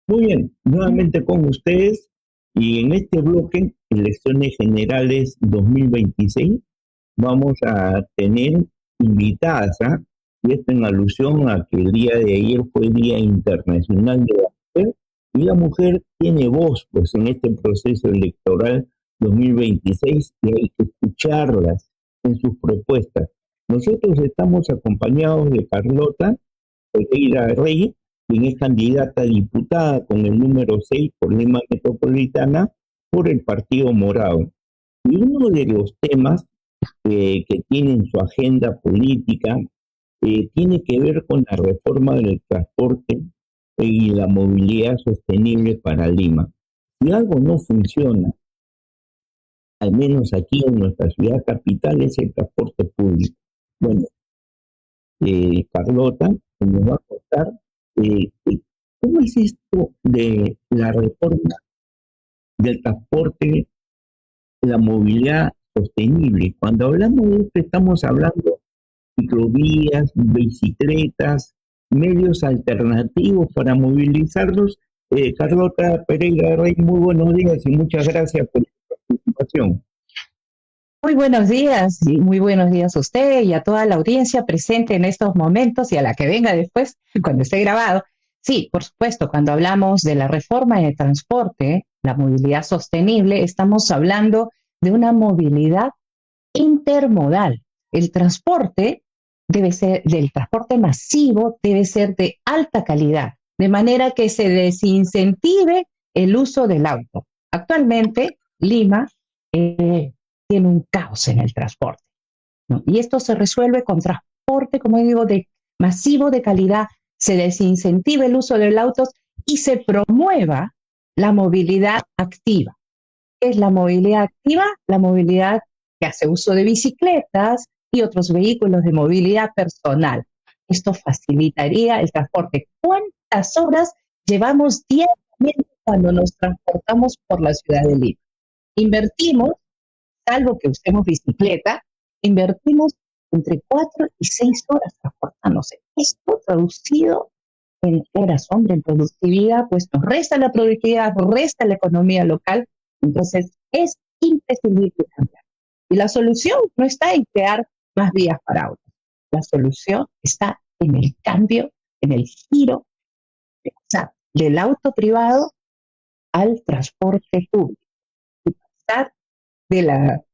Muy bien, nuevamente con ustedes y en este bloque, elecciones generales 2026, vamos a tener invitadas, ¿ah? Y esto en alusión a que el día de ayer fue Día Internacional de la Mujer y la mujer tiene voz pues en este proceso electoral 2026 y hay que escucharlas en sus propuestas. Nosotros estamos acompañados de Carlota Pereira Rey, quien es candidata a diputada con el número 6 por Lima Metropolitana por el Partido Morado. Y uno de los temas que tiene en su agenda política tiene que ver con la reforma del transporte y la movilidad sostenible para Lima. Si algo no funciona, al menos aquí en nuestra ciudad capital, es el transporte público. Bueno, Carlota, que nos va a contar cómo es esto de la reforma del transporte, la movilidad sostenible. Cuando hablamos de esto, estamos hablando de ciclovías, bicicletas, medios alternativos para movilizarlos. Carlota Pereira Rey, muy buenos días y muchas gracias por su participación. Muy buenos días y muy buenos días a usted y a toda la audiencia presente en estos momentos y a la que venga después cuando esté grabado. Sí, por supuesto, cuando hablamos de la reforma de transporte, la movilidad sostenible, estamos hablando de una movilidad intermodal. El transporte debe ser, del transporte masivo debe ser de alta calidad, de manera que se desincentive el uso del auto. Actualmente, Lima tiene un caos en el transporte, ¿no? Y esto se resuelve con transporte, como digo, de masivo de calidad, se desincentiva el uso del auto y se promueva la movilidad activa. ¿Qué es la movilidad activa? La movilidad que hace uso de bicicletas y otros vehículos de movilidad personal. Esto facilitaría el transporte. ¿Cuántas horas llevamos diariamente cuando nos transportamos por la ciudad de Lima? Invertimos, salvo que usemos bicicleta, invertimos entre 4 y 6 horas transportándose. Esto traducido en horas, hombre, en productividad, pues nos resta la productividad, resta la economía local, entonces es imprescindible cambiar. Y la solución no está en crear más vías para autos, la solución está en el cambio, en el giro, de pasar del auto privado al transporte público y pasar de la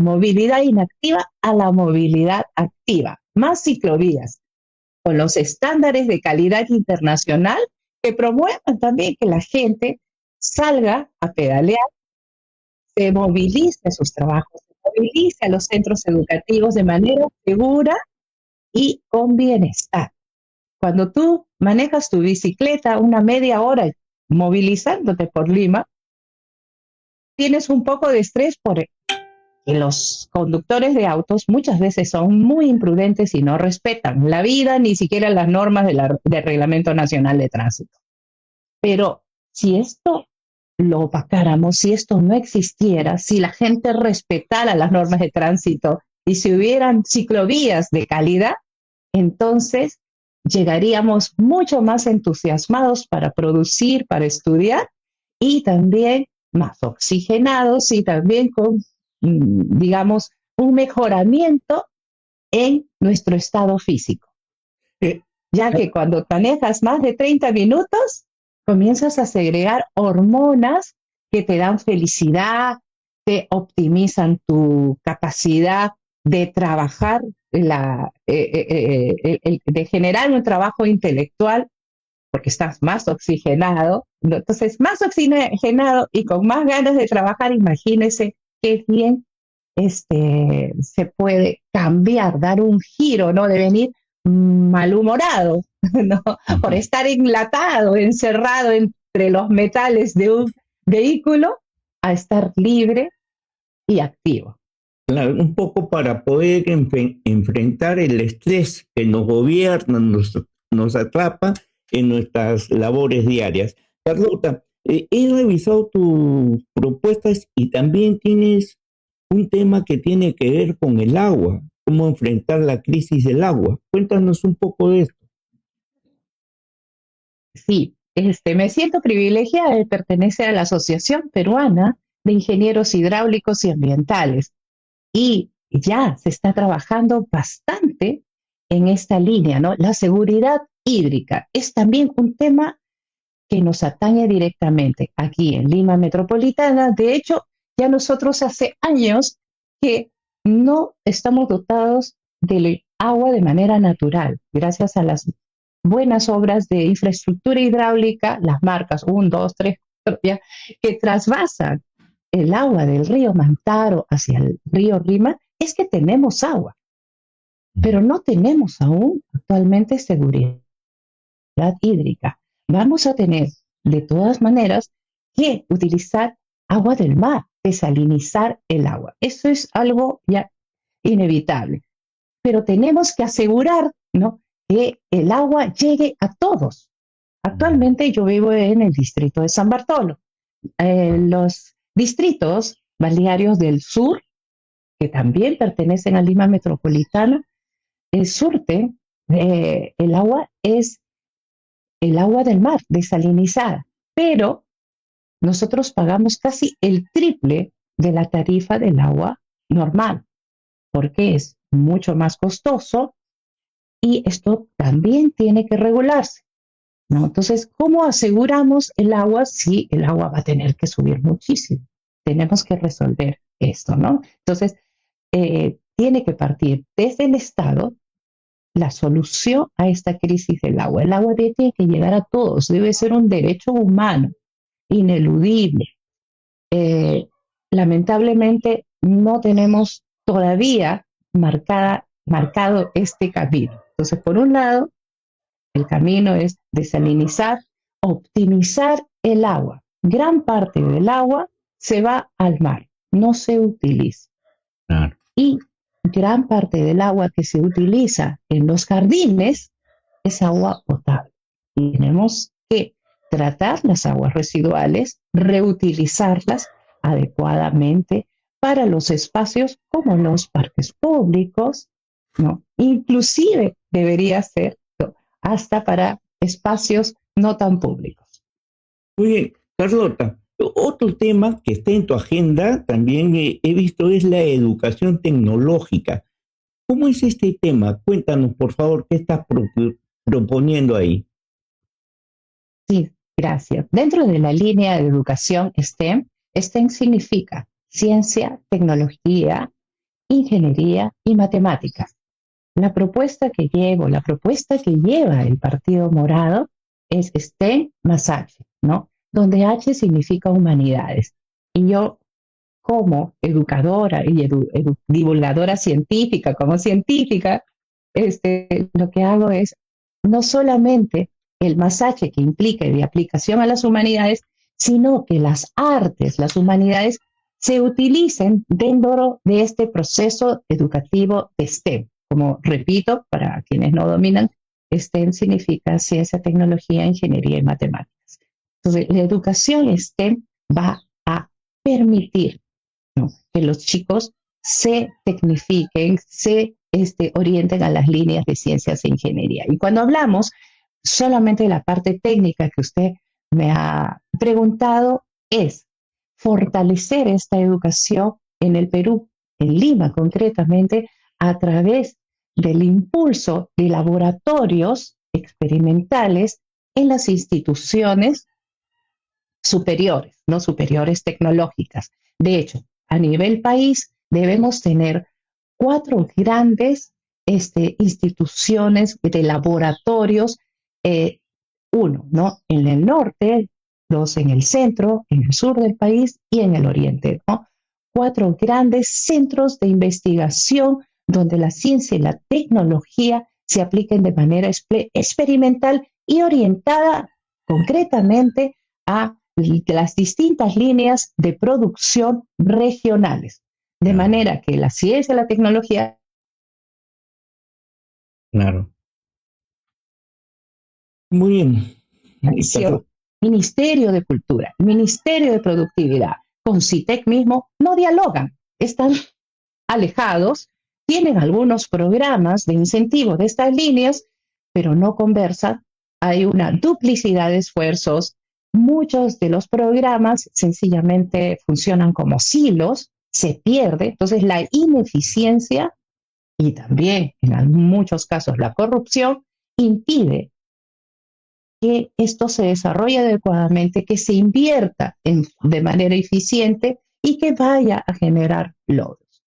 movilidad inactiva a la movilidad activa. Más ciclovías con los estándares de calidad internacional que promuevan también que la gente salga a pedalear, se movilice a sus trabajos, se movilice a los centros educativos de manera segura y con bienestar. Cuando tú manejas tu bicicleta una media hora movilizándote por Lima, tienes un poco de estrés por que los conductores de autos muchas veces son muy imprudentes y no respetan la vida ni siquiera las normas del Reglamento Nacional de Tránsito. Pero si esto lo opacáramos, si esto no existiera, si la gente respetara las normas de tránsito y si hubieran ciclovías de calidad, entonces llegaríamos mucho más entusiasmados para producir, para estudiar y también más oxigenados y también con, digamos, un mejoramiento en nuestro estado físico. Ya que cuando manejas más de 30 minutos, comienzas a segregar hormonas que te dan felicidad, te optimizan tu capacidad de trabajar, de generar un trabajo intelectual, porque estás más oxigenado. Entonces, más oxigenado y con más ganas de trabajar, imagínese qué bien se puede cambiar, dar un giro, ¿no? De venir malhumorado, ¿no? Por estar enlatado, encerrado entre los metales de un vehículo, a estar libre y activo. Claro, un poco para poder enfrentar el estrés que nos gobierna, nos atrapa en nuestras labores diarias. Carlota, he revisado tus propuestas y también tienes un tema que tiene que ver con el agua, cómo enfrentar la crisis del agua. Cuéntanos un poco de esto. Sí, Me siento privilegiada de pertenecer a la Asociación Peruana de Ingenieros Hidráulicos y Ambientales y ya se está trabajando bastante en esta línea, ¿no? La seguridad hídrica es también un tema que nos atañe directamente aquí en Lima Metropolitana. De hecho, ya nosotros hace años que no estamos dotados del agua de manera natural, gracias a las buenas obras de infraestructura hidráulica, las marcas 1, 2, 3, ya, que trasvasan el agua del río Mantaro hacia el río Rima, es que tenemos agua, pero no tenemos aún actualmente seguridad hídrica. Vamos a tener de todas maneras que utilizar agua del mar, desalinizar el agua. Eso es algo ya inevitable, pero tenemos que asegurar, ¿no?, que el agua llegue a todos. Actualmente yo vivo en el distrito de San Bartolo. Los distritos balnearios del sur, que también pertenecen a Lima Metropolitana, surten, el agua es el agua del mar, desalinizada, pero nosotros pagamos casi el triple de la tarifa del agua normal, porque es mucho más costoso y esto también tiene que regularse, ¿no? Entonces, ¿cómo aseguramos el agua si el agua va a tener que subir muchísimo? Tenemos que resolver esto, ¿no? Entonces, tiene que partir desde el Estado la solución a esta crisis del agua. El agua tiene que llegar a todos, debe ser un derecho humano, ineludible. Lamentablemente no tenemos todavía marcado este camino. Entonces, por un lado, el camino es desalinizar, optimizar el agua. Gran parte del agua se va al mar, no se utiliza. Claro. Y gran parte del agua que se utiliza en los jardines es agua potable. Y tenemos que tratar las aguas residuales, reutilizarlas adecuadamente para los espacios como los parques públicos, ¿no? Inclusive debería ser hasta para espacios no tan públicos. Muy bien, Carlota. Otro tema que está en tu agenda también he visto es la educación tecnológica. ¿Cómo es este tema? Cuéntanos, por favor, qué estás proponiendo ahí. Sí, gracias. Dentro de la línea de educación STEM, STEM significa ciencia, tecnología, ingeniería y matemáticas. La propuesta que lleva el Partido Morado es STEM más H, ¿no? Donde H significa humanidades. Y yo, como educadora y divulgadora científica, como científica, lo que hago es no solamente el más H que implica de aplicación a las humanidades, sino que las artes, las humanidades, se utilicen dentro de este proceso educativo de STEM. Como repito, para quienes no dominan, STEM significa ciencia, tecnología, ingeniería y matemáticas. Entonces, la educación STEM va a permitir, ¿no?, que los chicos se tecnifiquen, se orienten a las líneas de ciencias e ingeniería. Y cuando hablamos solamente de la parte técnica que usted me ha preguntado, es fortalecer esta educación en el Perú, en Lima concretamente, a través del impulso de laboratorios experimentales en las instituciones superiores, no superiores tecnológicas. De hecho, a nivel país debemos tener 4 grandes instituciones de laboratorios, 1, ¿no?, en el norte, 2 en el centro, en el sur del país y en el oriente, ¿no? 4 grandes centros de investigación donde la ciencia y la tecnología se apliquen de manera experimental y orientada concretamente a las distintas líneas de producción regionales, de manera que la ciencia y la tecnología... Claro. Muy bien. Ministerio de Cultura, Ministerio de Productividad, con CITEC mismo, no dialogan, están alejados, tienen algunos programas de incentivo de estas líneas, pero no conversan hay una duplicidad de esfuerzos. Muchos de los programas sencillamente funcionan como silos, se pierde, entonces la ineficiencia y también en muchos casos la corrupción impide que esto se desarrolle adecuadamente, que se invierta de manera eficiente y que vaya a generar logros.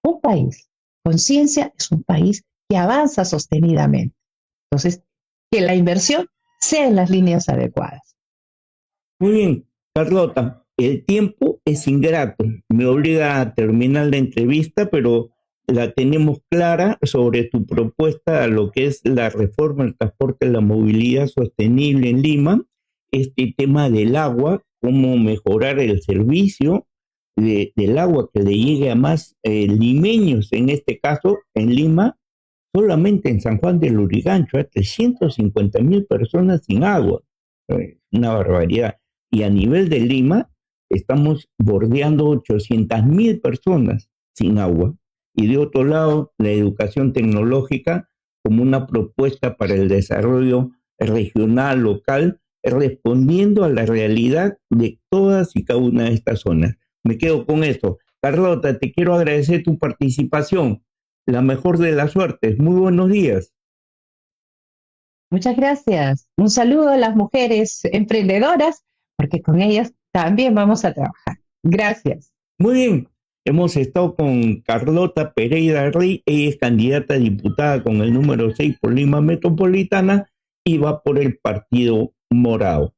Un país con ciencia es un país que avanza sostenidamente. Entonces, que la inversión sea en las líneas adecuadas. Muy bien, Carlota, el tiempo es ingrato, me obliga a terminar la entrevista, pero la tenemos clara sobre tu propuesta a lo que es la reforma del transporte y la movilidad sostenible en Lima, este tema del agua, cómo mejorar el servicio del agua que le llegue a más limeños, en este caso en Lima, solamente en San Juan del Lurigancho, hay 350.000 personas sin agua, una barbaridad. Y a nivel de Lima, estamos bordeando 800.000 personas sin agua. Y de otro lado, la educación tecnológica como una propuesta para el desarrollo regional, local, respondiendo a la realidad de todas y cada una de estas zonas. Me quedo con esto. Carlota, te quiero agradecer tu participación. La mejor de las suertes. Muy buenos días. Muchas gracias. Un saludo a las mujeres emprendedoras, porque con ellas también vamos a trabajar. Gracias. Muy bien. Hemos estado con Carlota Pereira Rey. Ella es candidata a diputada con el número 6 por Lima Metropolitana y va por el Partido Morado.